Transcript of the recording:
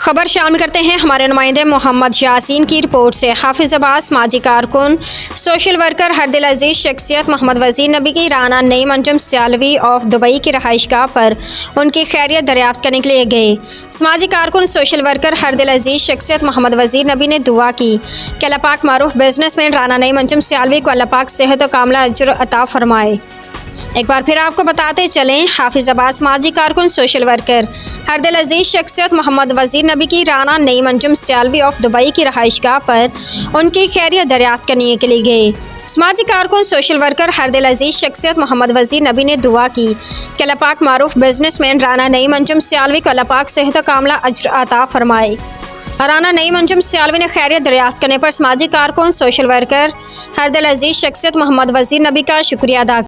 खबर शामिल करते हैं हमारे नुमाइंदे मोहम्मद यासीन की रिपोर्ट से। हाफिजाबाद समाजी कारकुन, सोशल वर्कर, हरदिल अजीज़ शख्सियत मोहम्मद वज़ीर नबी की राना नईम अंजुम सियालवी ऑफ दुबई की रहाइशगाह पर उनकी खैरियत दरियाफ्त करने के लिए गए। समाजी कारकुन, सोशल वर्कर, हरदिल अजीज़ शख्सियत मोहम्मद वज़ीर नबी ने दुआ की कि अल्लाह पाक मारूफ बिजनेसमैन राना नईम अंजुम सियालवी को अल्लाह पाक सेहत और कामला अजर अता फरमाए। एक बार फिर आपको बताते चलें, हाफिजाबाद समाजी कारकुन, सोशल वर्कर, हरदिल अजीज़ शख्सियत मोहम्मद वज़ीर नबी की राना नईम अंजुम सियालवी ऑफ दुबई की रहाइशगाह पर उनकी खैरियत दरियाफ्त करने के लिए गए। समाजी कारकुन, सोशल वर्कर, हरदिल अजीज़ शख्सियत मोहम्मद वज़ीर नबी ने दुआ की कि अल्लाह पाक मारूफ बिजनेसमैन राना नईम अंजुम सियालवी को अल्लाह पाक सेहत कामला अजर अता फरमाए। राना नईम अंजुम सियालवी ने खैरियत दरियाफ्त करने पर समाजी कारकुन, सोशल वर्कर, हरदिल अजीज़ शख्सियत मोहम्मद वज़ीर नबी का शुक्रिया अदा